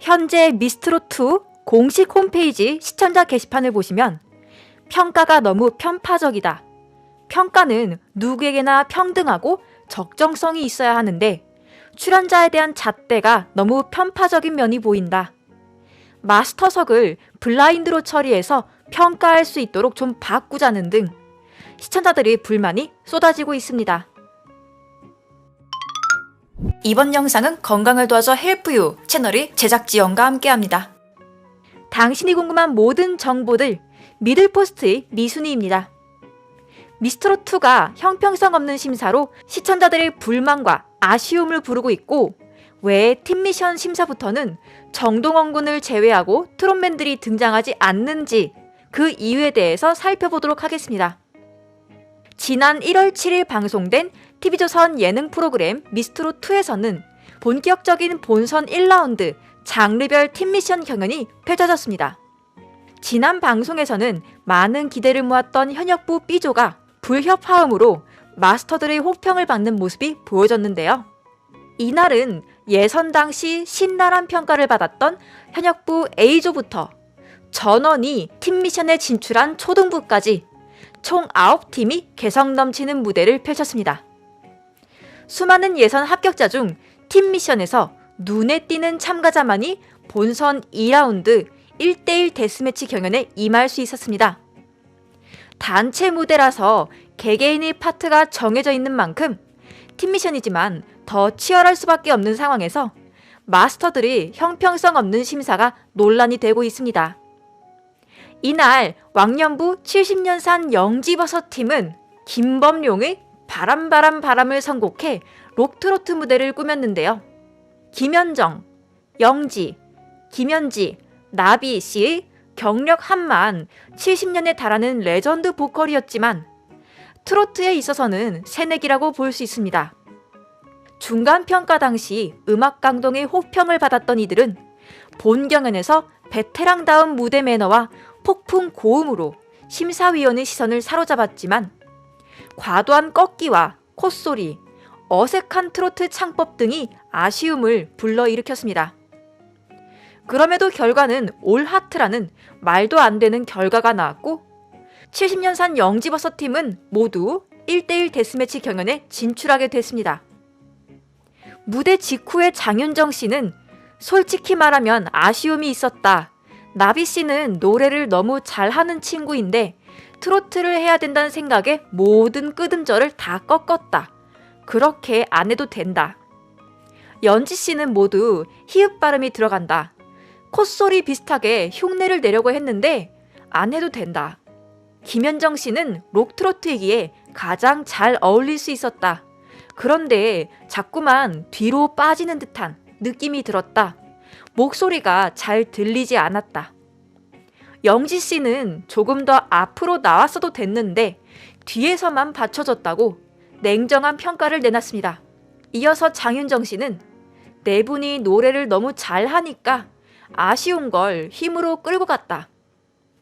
현재 미스트롯2 공식 홈페이지 시청자 게시판을 보시면 평가가 너무 편파적이다. 평가는 누구에게나 평등하고 적정성이 있어야 하는데 출연자에 대한 잣대가 너무 편파적인 면이 보인다. 마스터석을 블라인드로 처리해서 평가할 수 있도록 좀 바꾸자는 등 시청자들의 불만이 쏟아지고 있습니다. 이번 영상은 건강을 도와줘 헬프유 채널의 제작 지원과 함께합니다. 당신이 궁금한 모든 정보들 미들포스트의 미순이입니다. 미스트롯2가 형평성 없는 심사로 시청자들의 불만과 아쉬움을 부르고 있고 왜 팀미션 심사부터는 정동원 군을 제외하고 트롯맨들이 등장하지 않는지 그 이유에 대해서 살펴보도록 하겠습니다. 지난 1월 7일 방송된 TV조선 예능 프로그램 미스트롯2에서는 본격적인 본선 1라운드 장르별 팀미션 경연이 펼쳐졌습니다. 지난 방송에서는 많은 기대를 모았던 현역부 B조가 불협화음으로 마스터들의 호평을 받는 모습이 보여졌는데요. 이날은 예선 당시 신랄한 평가를 받았던 현역부 A조부터 전원이 팀미션에 진출한 초등부까지 총 9팀이 개성 넘치는 무대를 펼쳤습니다. 수많은 예선 합격자 중 팀미션에서 눈에 띄는 참가자만이 본선 2라운드 1대1 데스매치 경연에 임할 수 있었습니다. 단체 무대라서 개개인의 파트가 정해져 있는 만큼 팀미션이지만 더 치열할 수밖에 없는 상황에서 마스터들이 형평성 없는 심사가 논란이 되고 있습니다. 이날 왕년부 70년산 영지버섯 팀은 김범용의 바람을 선곡해 록트로트 무대를 꾸몄는데요. 김현정, 영지, 김현지, 나비 씨의 경력 한만 70년에 달하는 레전드 보컬이었지만 트로트에 있어서는 새내기라고 볼 수 있습니다. 중간평가 당시 음악 강동의 호평을 받았던 이들은 본 경연에서 베테랑다운 무대 매너와 폭풍 고음으로 심사위원의 시선을 사로잡았지만 과도한 꺾기와 콧소리, 어색한 트로트 창법 등이 아쉬움을 불러일으켰습니다. 그럼에도 결과는 올 하트라는 말도 안 되는 결과가 나왔고 70년산 영지버섯 팀은 모두 1대1 데스매치 경연에 진출하게 됐습니다. 무대 직후에 장윤정 씨는 솔직히 말하면 아쉬움이 있었다. 나비 씨는 노래를 너무 잘하는 친구인데 트로트를 해야 된다는 생각에 모든 끄듬절을 다 꺾었다. 그렇게 안 해도 된다. 연지 씨는 모두 히읗 발음이 들어간다. 콧소리 비슷하게 흉내를 내려고 했는데 안 해도 된다. 김현정 씨는 록트로트이기에 가장 잘 어울릴 수 있었다. 그런데 자꾸만 뒤로 빠지는 듯한 느낌이 들었다. 목소리가 잘 들리지 않았다. 영지 씨는 조금 더 앞으로 나왔어도 됐는데 뒤에서만 받쳐줬다고 냉정한 평가를 내놨습니다. 이어서 장윤정 씨는 네 분이 노래를 너무 잘하니까 아쉬운 걸 힘으로 끌고 갔다.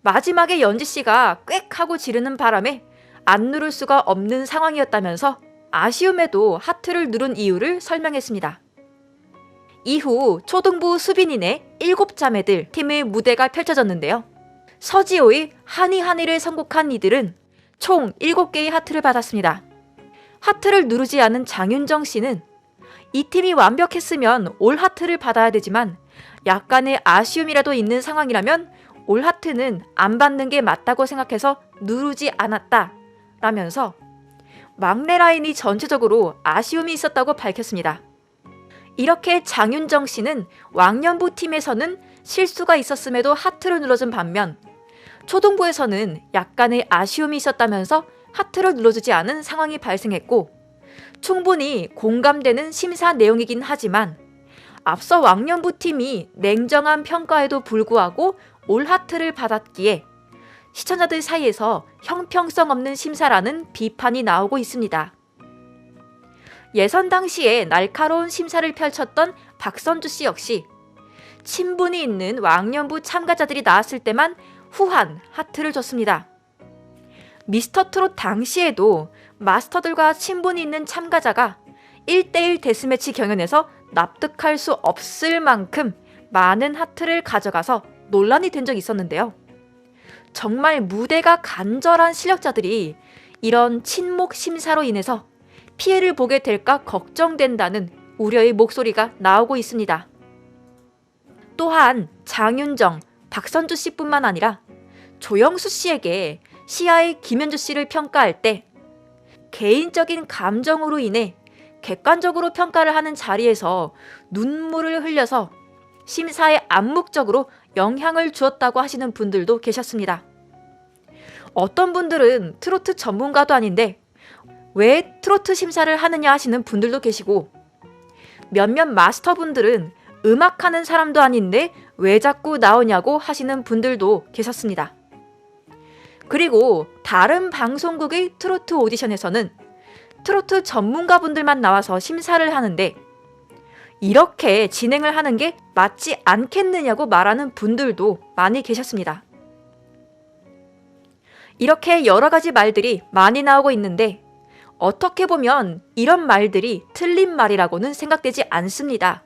마지막에 연지 씨가 꽥 하고 지르는 바람에 안 누를 수가 없는 상황이었다면서 아쉬움에도 하트를 누른 이유를 설명했습니다. 이후 초등부 수빈이네 7자매들 팀의 무대가 펼쳐졌는데요. 서지호의 하니하니를 선곡한 이들은 총 7개의 하트를 받았습니다. 하트를 누르지 않은 장윤정 씨는 이 팀이 완벽했으면 올 하트를 받아야 되지만 약간의 아쉬움이라도 있는 상황이라면 올 하트는 안 받는 게 맞다고 생각해서 누르지 않았다 라면서 막내 라인이 전체적으로 아쉬움이 있었다고 밝혔습니다. 이렇게 장윤정 씨는 왕년부 팀에서는 실수가 있었음에도 하트를 눌러준 반면 초등부에서는 약간의 아쉬움이 있었다면서 하트를 눌러주지 않은 상황이 발생했고 충분히 공감되는 심사 내용이긴 하지만 앞서 왕년부 팀이 냉정한 평가에도 불구하고 올 하트를 받았기에 시청자들 사이에서 형평성 없는 심사라는 비판이 나오고 있습니다. 예선 당시에 날카로운 심사를 펼쳤던 박선주 씨 역시 친분이 있는 왕년부 참가자들이 나왔을 때만 후한 하트를 줬습니다. 미스터트롯 당시에도 마스터들과 친분이 있는 참가자가 1대1 데스매치 경연에서 납득할 수 없을 만큼 많은 하트를 가져가서 논란이 된 적이 있었는데요. 정말 무대가 간절한 실력자들이 이런 친목 심사로 인해서 피해를 보게 될까 걱정된다는 우려의 목소리가 나오고 있습니다. 또한 장윤정, 박선주 씨뿐만 아니라 조영수 씨에게 시아의 김현주 씨를 평가할 때 개인적인 감정으로 인해 객관적으로 평가를 하는 자리에서 눈물을 흘려서 심사에 암묵적으로 영향을 주었다고 하시는 분들도 계셨습니다. 어떤 분들은 트로트 전문가도 아닌데 왜 트로트 심사를 하느냐 하시는 분들도 계시고, 몇몇 마스터분들은 음악하는 사람도 아닌데 왜 자꾸 나오냐고 하시는 분들도 계셨습니다. 그리고 다른 방송국의 트로트 오디션에서는 트로트 전문가분들만 나와서 심사를 하는데 이렇게 진행을 하는 게 맞지 않겠느냐고 말하는 분들도 많이 계셨습니다. 이렇게 여러 가지 말들이 많이 나오고 있는데 어떻게 보면 이런 말들이 틀린 말이라고는 생각되지 않습니다.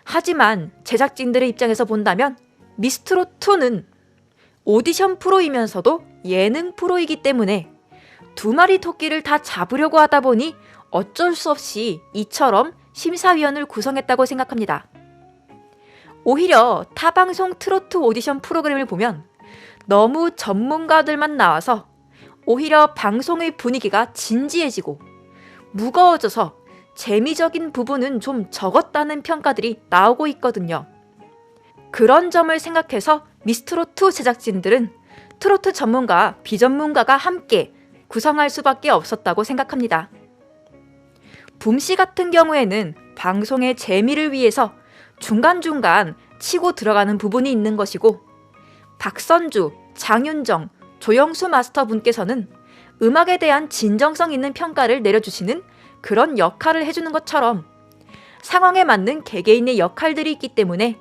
하지만 제작진들의 입장에서 본다면 미스트롯2는 오디션 프로이면서도 예능 프로이기 때문에 두 마리 토끼를 다 잡으려고 하다 보니 어쩔 수 없이 이처럼 심사위원을 구성했다고 생각합니다. 오히려 타방송 트로트 오디션 프로그램을 보면 너무 전문가들만 나와서 오히려 방송의 분위기가 진지해지고 무거워져서 재미적인 부분은 좀 적었다는 평가들이 나오고 있거든요. 그런 점을 생각해서 미스트롯2 제작진들은 트로트 전문가, 비전문가가 함께 구성할 수밖에 없었다고 생각합니다. 붐씨 같은 경우에는 방송의 재미를 위해서 중간중간 치고 들어가는 부분이 있는 것이고, 박선주, 장윤정, 조영수 마스터분께서는 음악에 대한 진정성 있는 평가를 내려주시는 그런 역할을 해주는 것처럼 상황에 맞는 개개인의 역할들이 있기 때문에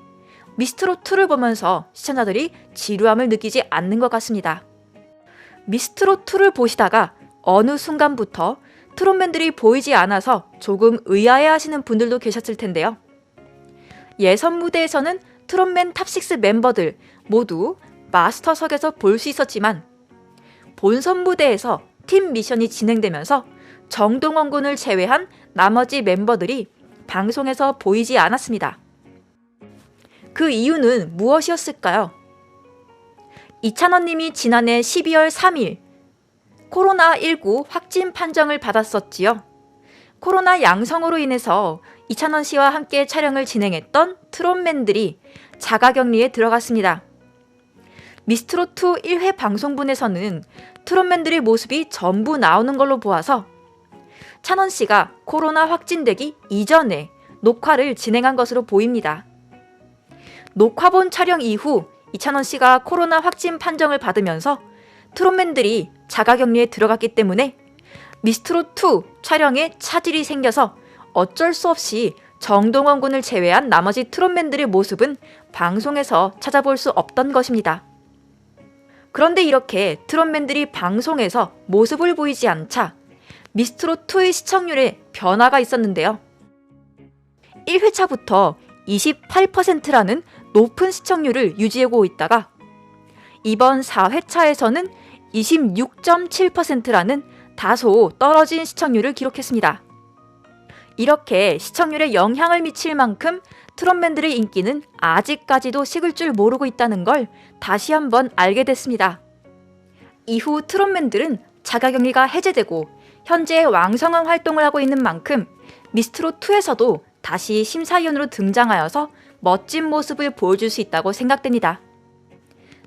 미스트롯2를 보면서 시청자들이 지루함을 느끼지 않는 것 같습니다. 미스트롯2를 보시다가 어느 순간부터 트롯맨들이 보이지 않아서 조금 의아해하시는 분들도 계셨을 텐데요. 예선 무대에서는 트롯맨 탑6 멤버들 모두 마스터석에서 볼 수 있었지만 본선 무대에서 팀 미션이 진행되면서 정동원 군을 제외한 나머지 멤버들이 방송에서 보이지 않았습니다. 그 이유는 무엇이었을까요? 이찬원 님이 지난해 12월 3일 코로나19 확진 판정을 받았었지요. 코로나 양성으로 인해서 이찬원 씨와 함께 촬영을 진행했던 트롯맨들이 자가격리에 들어갔습니다. 미스트롯2 1회 방송분에서는 트롯맨들의 모습이 전부 나오는 걸로 보아서 찬원 씨가 코로나 확진되기 이전에 녹화를 진행한 것으로 보입니다. 녹화본 촬영 이후 이찬원 씨가 코로나 확진 판정을 받으면서 트롯맨들이 자가격리에 들어갔기 때문에 미스트롯2 촬영에 차질이 생겨서 어쩔 수 없이 정동원 군을 제외한 나머지 트롯맨들의 모습은 방송에서 찾아볼 수 없던 것입니다. 그런데 이렇게 트롯맨들이 방송에서 모습을 보이지 않자 미스트롯2의 시청률에 변화가 있었는데요. 1회차부터 28%라는 높은 시청률을 유지하고 있다가 이번 4회차에서는 26.7%라는 다소 떨어진 시청률을 기록했습니다. 이렇게 시청률에 영향을 미칠 만큼 트롯맨들의 인기는 아직까지도 식을 줄 모르고 있다는 걸 다시 한번 알게 됐습니다. 이후 트롯맨들은 자가격리가 해제되고 현재 왕성한 활동을 하고 있는 만큼 미스트롯2에서도 다시 심사위원으로 등장하여서 멋진 모습을 보여줄 수 있다고 생각됩니다.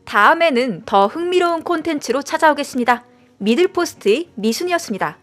다음에는 더 흥미로운 콘텐츠로 찾아오겠습니다. 미들포스트의 미순이었습니다.